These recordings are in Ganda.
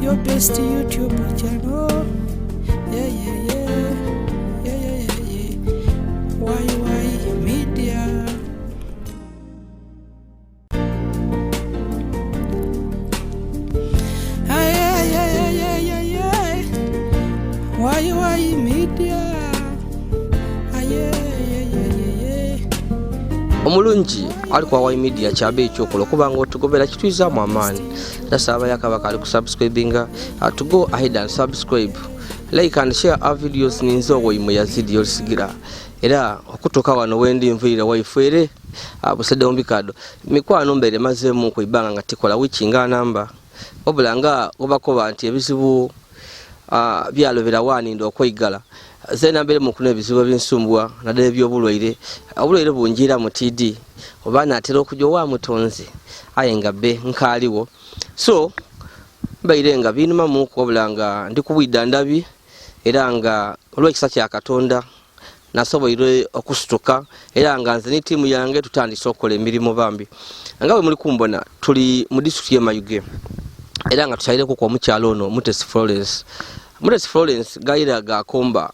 your best YouTube channel. Why media. Why media. Omulungi alikuwa wa media kyabe ekyokola kubanga otugobera kitwiza mu amaani nasaba yakabaka ali kusubscribinga to go ahead and subscribe, like and share our videos. Ninzo owemyaka Yazid Yolisigira era okutoka wano wendi nvira waifere abusede ombikado mikwano mbere mazemu ku ibanga ngatikola wichinga namba obulanga obakoba nti ebizibu byalobera wani ndo okwigala zena mbere mukune ebizibu by'ensumbwa nadde by'obulwaire obulwaire bunjira mu TD obana atera okujjo wa mutonzi ayenga be nkaliwo so mbaire nga binuma mu kubulanga ndi kubwida ndabi era nga olw'ekisa kya Katonda nasoboire okustuka era nga nze ni timu yange tutandise okukola emirimu bambi ngawe muri kumbona tuli mu district ye Mayuge era nga tukyalire ku kwa mukyalo ono Mutesi Florence gaira ga komba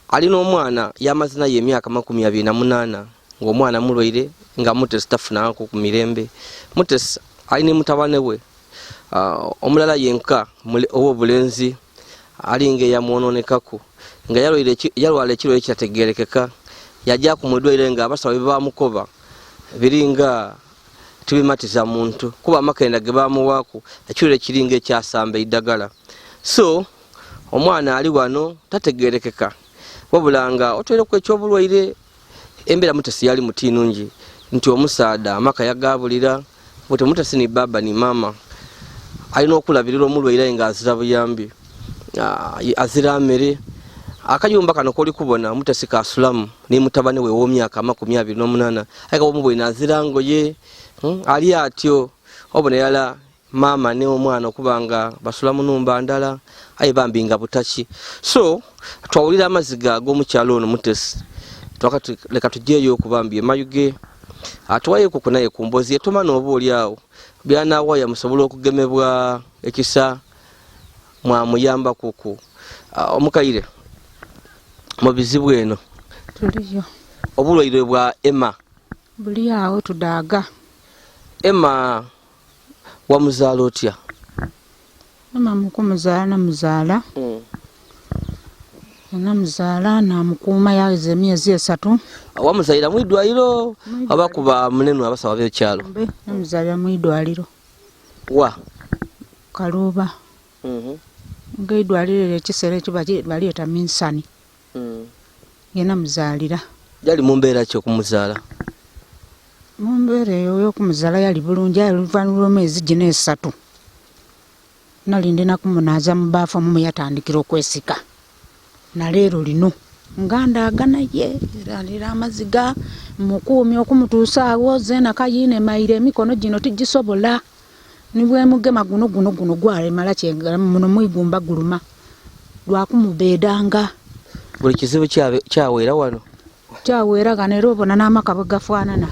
alina omwana yamazina ye emyaka 28 ng'omwana mulwaire nga Mutesi tafuna ku mirembe. Mutesi alina mutabane we omulala yenka owobulenzi alinge yamwononekaku nga yalwala ekiro ekyategerekeka yajja ku mudwaire nga abasawo bamukoba biringa tibimatiza muntu kuba amakenda ge bamuwaku ekiro ekiringa ekyasamba idagala. So omwana ali wano tategerekeka wabulanga otwere ku ekyobulwaire embera Mutesi yali mutinungi nti omusaada amaka yagabulira bote Mutesi ni baba ni mama alina okulabirira omulwaire nga azira buyambi azira mere akayumba kano koli kubona Mutesi kasulamu ni mutabane we owemyaka 28 ayika omubwe azira ngoye ali atyo obona yala Maama ne omwana okubanga basulamu numba ndala ayi bambinga butachi. So twawulira amaziga g'omukyalo ono Mutesi twakati leka tujeyo okubambye Mayuge atwaye ku kunaye kumbozi etoma n'obo olyawo byana waya musobola okugemebwa ekisa mwamuyamba kuku omukaire mu bizibu eno tuliyo obulwaire bwa Emma buli awo tudaga. Emma wamuzaala otya? Emma mukumuzaala namuzaala namuzaala namukuuma yaweze emyezi 3. Wamuzaira mu idwaliro abakuba munenu abasawa b'ekyalo? Namuzaala mu idwaliro wa Kaluba ng'idwaliro ekisera ekibalieta minsani yena muzaalira. Yali mu mbeera ki okumuzaala? Mu mbeera eyo y'okumuzaala yali bulungi oluvannyuma lw'emyezi 3 nali ndina kumunaaza mu baafu omu yatandikira okwesika naleero lino ngandagana ye eralira amaziga mukuumi okumutuusa awo zena kayine maire emikono gino tigisobola nibwe mugema guno gwalemala kyengala muno mwigumba guluma lwakumubedanga. Buli kizibu kyawera wano kyawera ganero obona n'amaka bwe gafaanana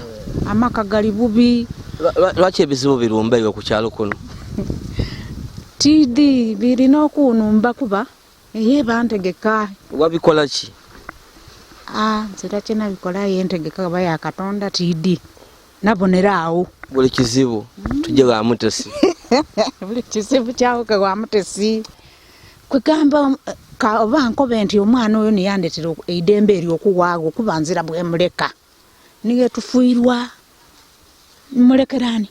amaka gali bubi. Lwaki ebizibu birumbeyo ku kyalo kuno? TD birina okunumba kuba eye bantegeka. Wabikola ki? Nzira kyena bikola yentegeka baba ya Katonda TD nabonera awo buli kizibu tujje wa Mutesi. Buli kizibu kyawo ke wa Mutesi kwegamba ka obankobe nti omwana oyo niyandetera eidembe eri okuwaago kubanzira bwe muleka niye tufuirwa mulekerani.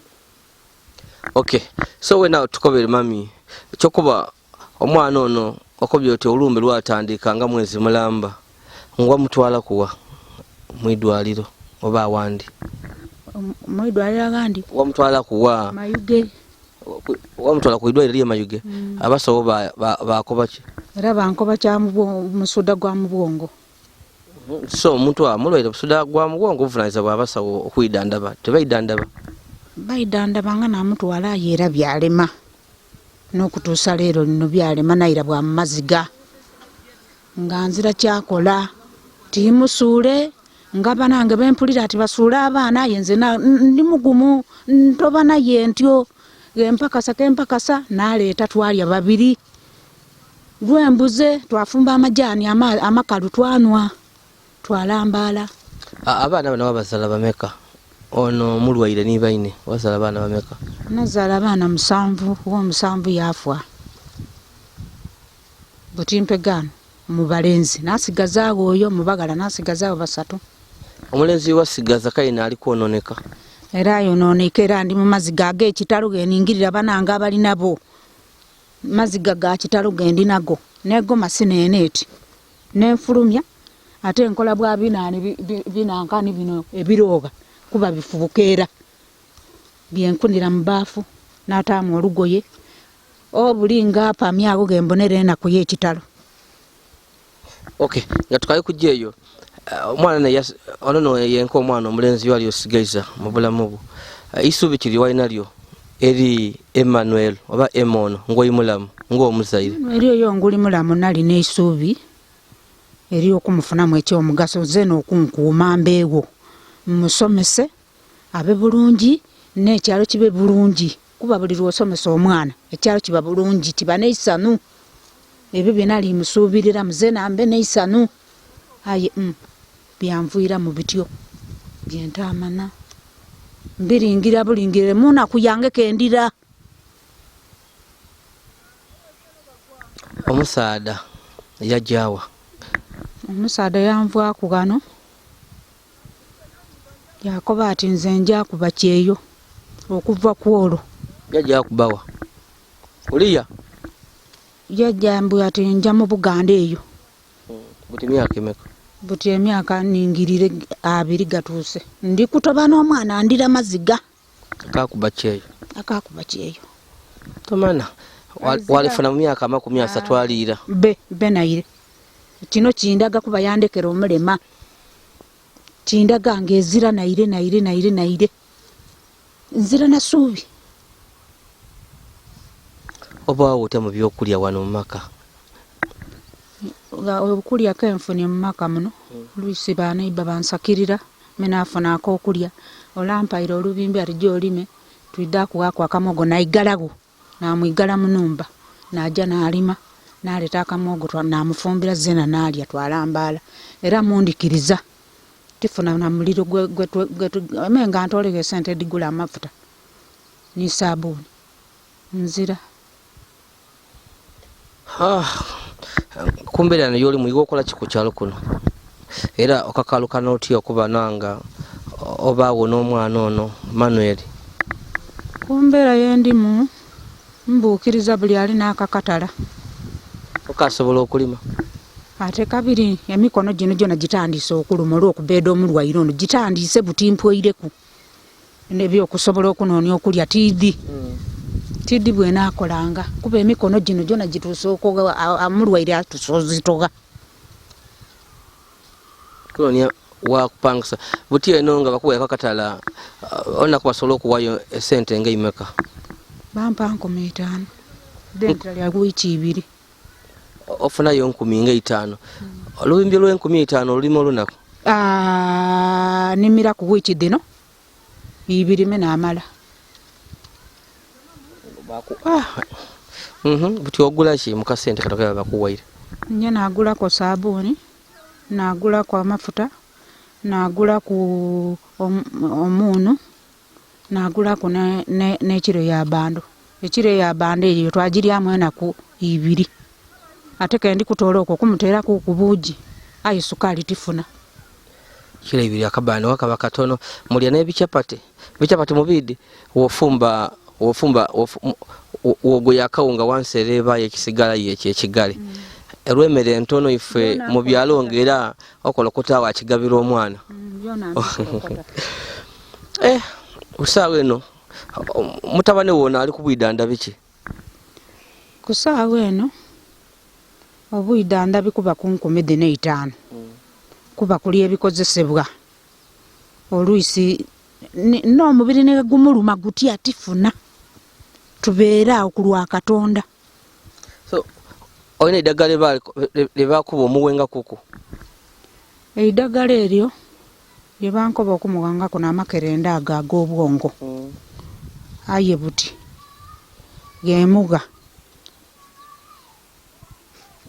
Okay, so we now tukobere mami chokuba omwana ono okobye oti olumbe lwatandika nga mwezi mulamba ngwa mutwala kuwa mwidwaliro oba awandi mwidwaliro gandi wamutwala kuwa Mayuge wamutwala kuidwaliro lye Mayuge abasawo bakoba ki era bankoba kya musuda gwa mubwongo. So omuntu amulwaire busuda gwa mubwongo ovunanyizibwa bw'abasawo okwidandaba tebaidandaba? Baidandaba nga namutwala yeera byalema n'okutuusa leero lino byalema naira bwa maziga nga nzira kyakola timusuule nga banange bempulira ati basuula abaana yenze ndi mugumu ntoba naye ntyo kempakasa naleeta twalya babiri. Lwembuze twafumba amajaani amakalu twanwa twalambaala. Abaana bano babazala bameka? Ono mulwaire ni baine wazala abaana bameka? Nazala abaana 7, w'omusanvu yafa. Butimpegano mu balenzi nasigazaawo oyo mubagala nasigazaawo 3. Omulenzi wasigaza kaina ali kwononeka? Era yonooneka era ndi mu maziga ag'ekitalo geningirira bananga abali nabo. Maziga ga kitalo gendi nago negoma sineneeti nenfulumya ate nkola bwa binaani binankani bino ebirooga kuba bifubukeera byenkunira mu baafu n'ataamu olugoye obulinga apamyago gembonere enaku y'ekitalo. Okay, nga tukaye kujja eyo omwana naye ono yenka omwana omulenzi wali osigaiza mu bulamu bwo isuubi kiri walina eri Emmanuel oba Emono ng'oyimulamu ng'omuzaire? Eri oyo nguli mulamu nalina eisuubi eri okumufunamu ekyomugaso ze n'okunkuuma mbeewo musomese abe bulungi n'ekyalo kibe bulungi kuba buli lw'osomesa omwana ekyalo kiba bulungi tiba neisanu. Ebyo binali musuubirira muze nambe neisanu. Aye byanvuira mu bityo byentamana mbiringira bulingire muna kuyange kendira. Omusaada yajawa? Omusaada yanvaaku gano yakoba ati nze nja kuba kyeyo okuva ku olwo. Yajja kubawa kuliya? Yajja mbu ati nja mu Buganda eyo. Buti myaka emeka? Buti emyaka ningirire 2 gatuuse. Ndi kutoba n'omwana andira maziga. Akakuba kyeyo? Akakuba kyeyo. Tomana walifuna mu myaka 30 aliira? Be naire. Kino kindaga kuba yandekera omulema. Kindaga ngezira naire. Nzira na suubi. Oba wote mu byokulya wano mu maka? Okulya kenfune mu maka muno. Luisi banaiba bansakirira menafuna akokulya. Olampaira olubimbi ati gyolime twidda kuwako akamogo naigalago namwigala mu numba naja nalima naleta akamogo namufumbira zena nalya twalambaala era mundikiriza tifuna na muliro menga ntoleke sente digula amafuta ni sabuni nzira. Kumbera na yoli muyigo okola kikukyalo kuno era okakaluka n'otya okuba nanga obaawo n'omwana ono Manuel? Kumbera yendimu mbuukiriza buli ali n'akakatala. Okasobola okulima? Ate kabiri emikono gino gyona gitandise okuluma olw'okubeeda omulwaire ono gitandise butimpoireku nebyokusobola okunoonya okulya tiddi bwenaakolanga kuba emikono gino gyona gituuse omulwaire atusozitoga. Kunonya wakupangisa buti eno nga bakuwa akakatala onako basobola okuwayo esente ng'imeka? Bampa 5,000 denta lya wiiki 2. Ofunayo 5,000. Olubimbi lw'5,000 olulima olunaku? Nimira ku wiiki dino 2 n'amala. Buti ogula ki mu kasente katoka bakuwaire? Nye nagulako sabuni, nagulako amafuta, nagulako omuunu, nagulako n'ekiro ya bando. Ekiro ya bando eyo twagiryamu enaku 2. Ate kendi kutoola okwo kumuteerako ku buugi ayi sukali tifuna. Kiro 2 akabando wakaba katono mulya n'ebichapati mubidi wofumba wogoya akawunga wansereba yekisigala yekye ekigale. Erwemere entono ife mu byalo ngera okolokota wa kigabira omwana. Usaawe eno mutabane wona ali kubwidanda biki? Kusaawe eno obwidanda bikuba 15 kuba kuli ebikozesebwa oluisi n'omubiri ne gumuluma gutya tifuna tubeera okulwa Katonda. So oyina eddagala lebakuba omuwenga kuku? Eddagala eryo lyebankoba okumuwangako n'amakerenda ago ag'obwongo. Aye buti gemuga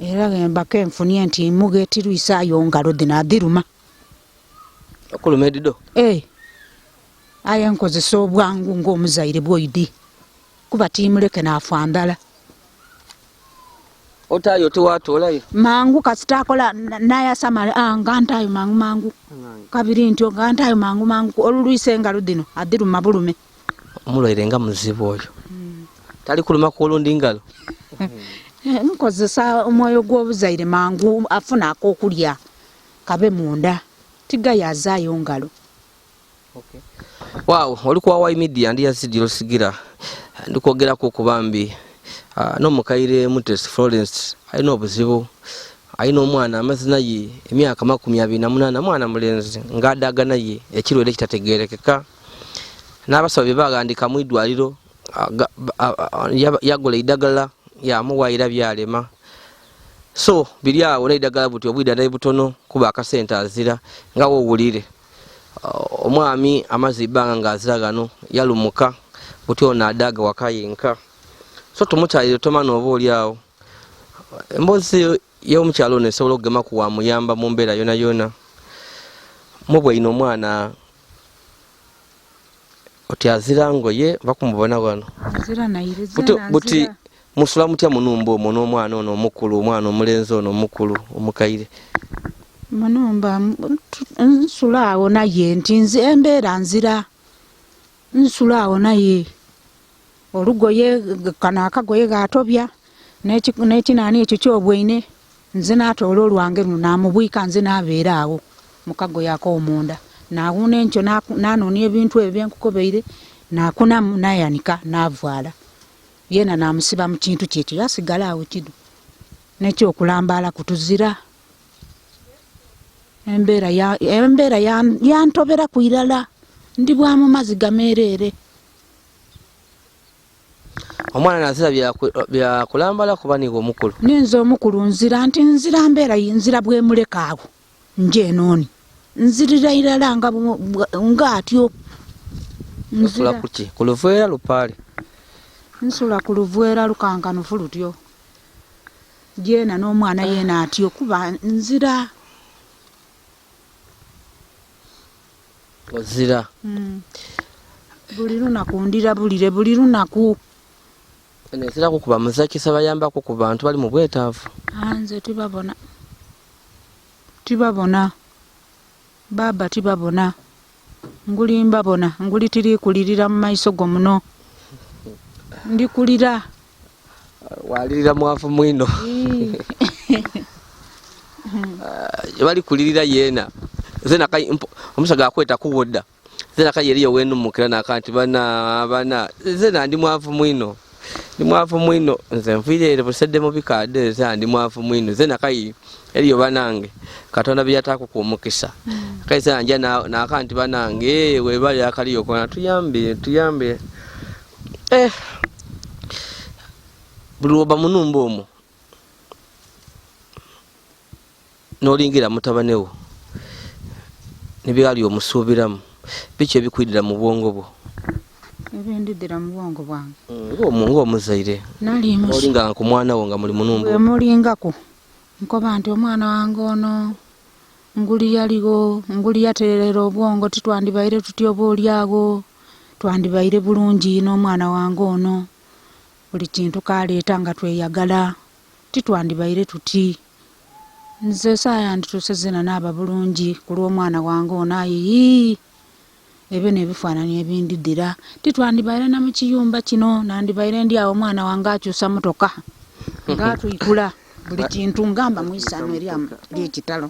era gembako enfunye nti emuga etirwisaayo ngalo dinadiruma okuluma edido aye nkozesa obwangu ng'omuzaire bwoidi kuba timuleke nafandala otayo tewatolayo mangu kasitakola nayasamala nga ntayo mangu kabiri ntyo nga ntayo mangu olulwise engalo dino adiruma bulume omulwaire nga muzibu oyo tali kuluma kuolundi ngalo nkozesa omwoyo gw'obuzaire mangu afuna akokulya kabe munda tigayazaayo ngalo. Wow, oli kwa Wai Media ndi Yazid Yolisigira ndikwogerako kubambi n'omukaire Mutesi Florence alina obuzibu alina omwana amazina ye emyaka 28 mwana mulenzi ngadaga naye ekirwade kitategerekeka n'abasawo bagandika mu idwaliro yagola idagala yamuwaira byalema so biri awo n'idagala buti obwida naye butono kuba akasente azira nga wowulire omwami amazibanga ngazira gano yalumuka buti ona adaga wakayinka so tumukyalire tomana oba oli awo emboozi y'omukyalo ono esobola okugema ku wamuyamba mu mbeera yona yona mubwaine omwana oti azira ngoye bakumubona wano buti musula mutya munumba omwo n'omwana ono omukulu omwana omulenzi ono omukulu omukaire manumba nsula awo naye nti nze embeera nzira nsula awo naye olugoye kana akagoye gatobya n'ekinaani ekyo kyobwaine nze naatoola olwange namubwika nze nabeera awo mukagoye ak'omunda nawuna enkyo nanoonya ebintu ebyo byenkukobeire nakunamu nayanika navaala yena namusiba mu kintu kyekyo yasigala awo kidu n'ekyokulambala kutuzira embeera yantobera kwirala ndi bwamu mazi gameerere omwana nazira byakulambala kuba niwe omukulu ninze omukulu nzira nti nzira mbeera nzira bwemuleka awo nje nooni nzirira irala nga atyo nsula kuki kuluveera lupaale nsula kuluveera lukankanufu lutyo jena n'omwana yena atyo kuba nzira ozira buli lunaku ndira bulire buli lunaku nezira kukuba muzakisa bayambako ku bantu bali mu bwetaavu nze tibabona baba tibabona nguli mbabona nguli tiri kulirira mu maiso go muno ndikulira walirira mwafu mwino bali kulirira yena zena kai omusaga akweta kuwodda zena kai eriyo wenu mukira nakanti bana zena ndi mwafu mwino nze mfire busedde mu bikade zena ndi mwafu mwino zena kai eriyo banange katonda byatako ku mukisa kai zena nja nakanti banange we bali akaliyo kona tuyambe buloba munumba omwo nolingira mutabanewo nibyali omusuubiramu biki ebikwidira mu bwongo bwo ebindidira mu bwongo bwange ng'omuzaire olinga ku mwana wo nga muli munumba emulingako nkoba nti omwana wange ono nguli yaliwo nguli yaterera obwongo titwandibaire tutyo obaolyawo twandibaire bulungi n'omwana wange ono buli kintu kaleeta nga tweyagala titwandibaire tuti nze saaya nditusezena n'aba bulungi ku lw'omwana wange ono ayi ebyo n'ebifaananyi ebindidira titwandibaire na mu kiyumba kino nandibaire ndi awo omwana wange akyusa motoka ngaatwikula buli kintu ngamba mu isano eryekitalo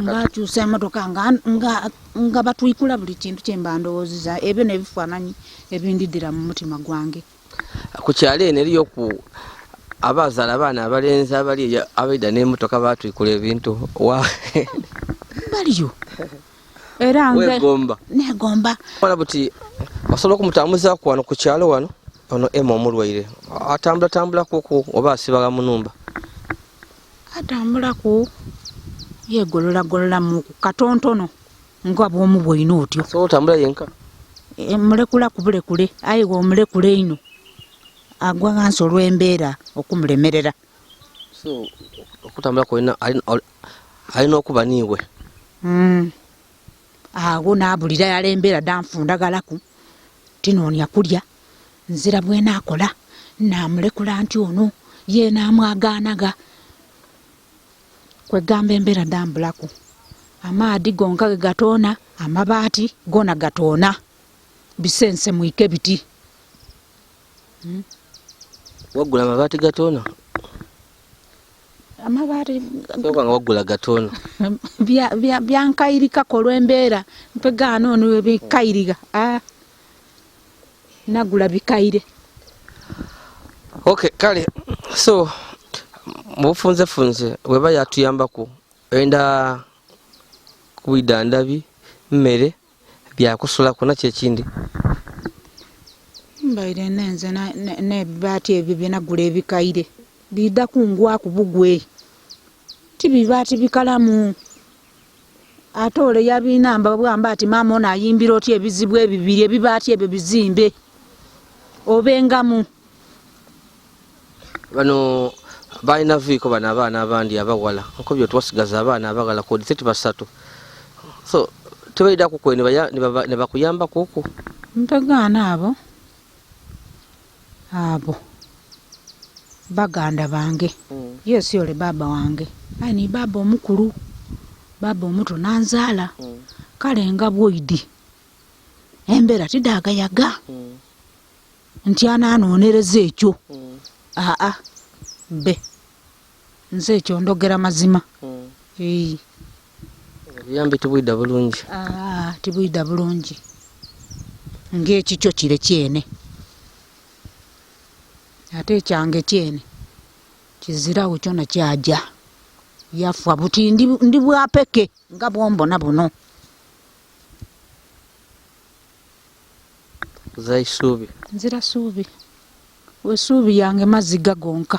ngaakyusa emotoka nga batwikula buli kintu kyemba ndowooziza ebyo n'ebifaananyi ebindidira mu mutima gwange ku kyalo eno eriyo ku abazaala abaana abalenzi abali abaida n'emotoka batwikula ebintu baliyo era negomba wala buti osobola okumutambuzaku wano ku kyalo wano ono ema omulwaire atambulaku oba asibaga munumba atambulaku yegolola mu katontono nga bwomu bwoine otyo so otambula yenka mulekula kubulekule aye omulekule ino agwa wansi olw'embeera okumulemerera. So okutambula kwena alina okuba niiwe. Awo n'abulira yala embeera danfundagalaku tinoonya kulya nzira bwenaakola naamulekula nti ono ye naamwagaanaga kwegamba embeera dambulaku amaadi gonka ge gatoona amabaati gona gatoona bisense mwike biti. Waggula amabaati gatoona? Amabaati soka nga waggula gatoona byankayirika kolw'embeera mpegaano ono bikayirika nagula bikayire. Okay, kale so mufunze weba yatuyambaku enda kubida ndabi mmere byakusulaku na kyekindi mbaire nenze ne baati ebyo byenagula ebikayire bida kungwa ku bugwe tibibaati bikalamu ate ole yabinamba bwamba ati maama ono ayimbira oti ebizibu ebibiri ebibaati ebyo bizimbe obengamu. Bano balina viiko bano abaana abandi abawala nko byo twasigaza abaana abagala kodi 30%. So tebaida kukwe ne bakuyamba kuku mpegana abo baganda bange. Yes yole baba wange ani baba omukulu baba omuto nanzaala kale nga bwoidi embeera tidagayaga nti ananoonereza ekyo. Be nze ekyo ndogera mazima. Yambi tibwida bulungi. Tibwida bulungi ng'ekikyo kire kyene ate ekyange kyene kizirawo kyona kyaja yafa buti ndi bwapeke nga bwombona buno. Zai suubi nzira suubi we suubi yange maziga gonka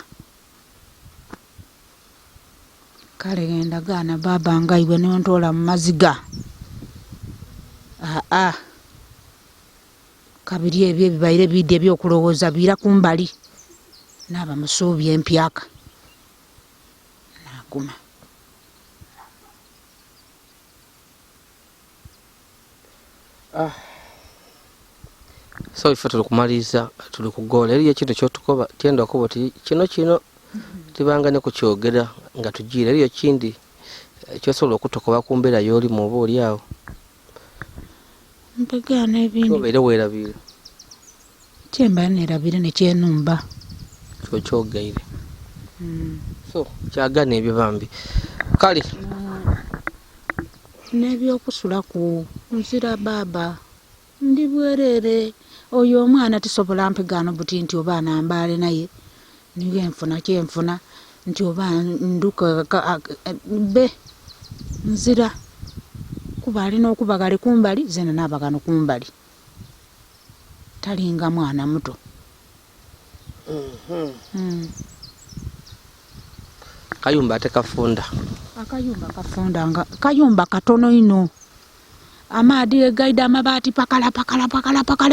kale genda gaana baba nga iwe nontola mu maziga. Kabiri ebyo ebibaire bidde ebyokulowooza bira kumbali naaba musuubi empyaka naguma. So ife tuli kumaliza tuli kugola eriyo ekintu kyotukoba tyenda okuba ti kino tibanga ne kukyogera nga tugira eriyo kindi kyosobola okutukoba ku mbeera y'oli mu oba oli awo mpegana ebindi obeere weerabire kyemba neerabire nekyenumba kyokyogaire. So kyagana ebyo bambi kale n'ebyokusulaku nzira baba ndi bwerere oyo omwana tisobola mpegano buti nti oba nambaale naye niwe nfuna kyenfuna nti oba nduka be nzira kuba alina okubagale kumbali zena nabagano kumbali talinga mwana muto. Kayumba ate kafunda. Akayumba kafunda nga kayumba katono ino amaadi egaida amabaati pakala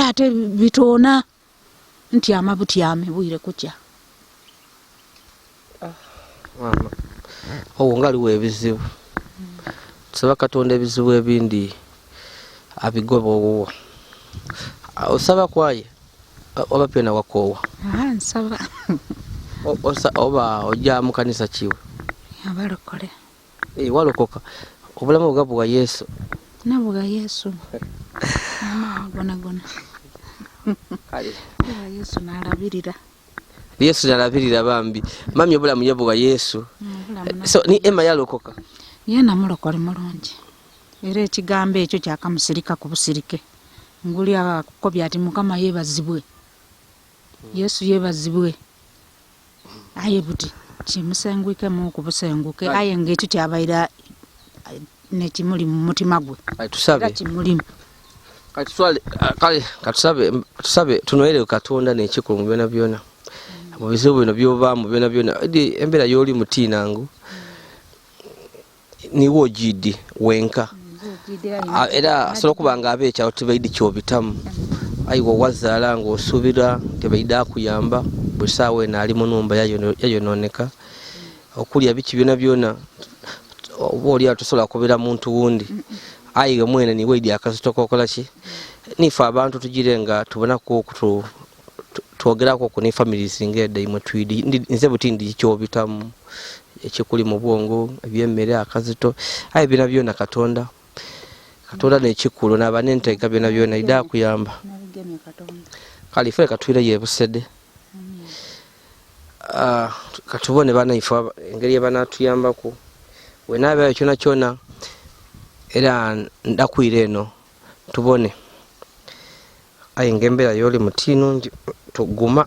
ate bitoona nti amabutyame bwire kutya. Maama owo ngaliwo ebizibu tusaba Katonda ebizibu ebindi abigoba owo. Osaba kwaye oba pena wakoowa? Nsaba oba ojja mu kanisa kiwe? Abalokole. Walokoka obulamu bwa bwa Yesu. Nabwa Yesu. Gona. Kale Yesu nalabirira. Yesu nalabirira bambi. Mami obulamu ye bwa Yesu. So ni Emma yalokoka. Yena mulokole mulungi. Era ekigambo ekyo kyakamusirika ku busirike. Nguli akakobya ati Mukama yebazibwe. Yesu yebazibwe. Aye buti kimusengwike mu kubusenguke aye ng'ekyo kyabaira nekimuli mu mutima gwe. Tusabe kimulimu. Kale tusabe tunoere Katonda n'ekikulu mu byona mu bizibu bino byobaamu byona embeera y'oli mutinangu niwo ogidde wenka era asobola okuba nga abeekyalo tibaidi kyobitamu ayiwa wazaala ng'osuubira tebaida kuyamba buli ssaawa eno ali mu nnumba yayonooneka okulya biki byona byona oba oli atosobola kubeera muntu wundi ayiga mwene niwe idi akazito kokola ki nife abantu tugire nga tubonaku twogerako ku ne families ng'edda imwe twidi nze buti ndi kyobitamu ekikuli mu bwongo ebyemmere akazito ayi byona byona katonda n'ekikulu n'aba n'enteeka byona byona ida kuyamba kale ife katwire yebusede katubone banaife engeri yebanatuyambaku wenaabeyo kyona kyona era ndakwire eno tubone ayi ng'embeera y'oli mutiino tuguma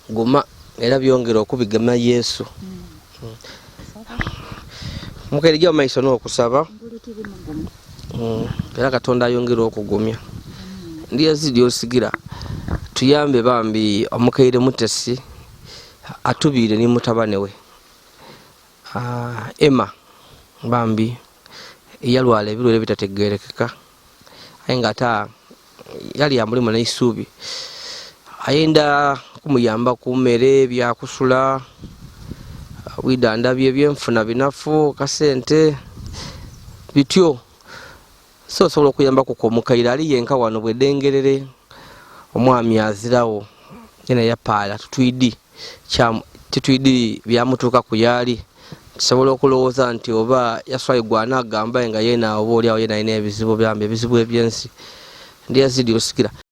guma era byongera okubigema Yesu mukairija mu maiso n'okusaba era katonda ayongera okugumya ndi Yazid Yolisigira tuyambe bambi omukaire mutesi atuubide nemutabanyiwe Emma bambi yalwala ebirwere bitategerekeka aye nga ata yali amulimu n'eisuubi ayenda kumuyamba ku mmere byakusula widandabye eby'enfuna binafu kasente bityo so osobola okuyambaku omukaire ali yenka wano bwedengerere omwami azirawo yena yapaala tutwidi byamutuuka ku yaali tusobola okulowooza nti oba yaswayigwa n'agamba nga yena oba oliawo yena alina ebizibu byambi ebizibu ebyensi ndi Yazid Yolisigira.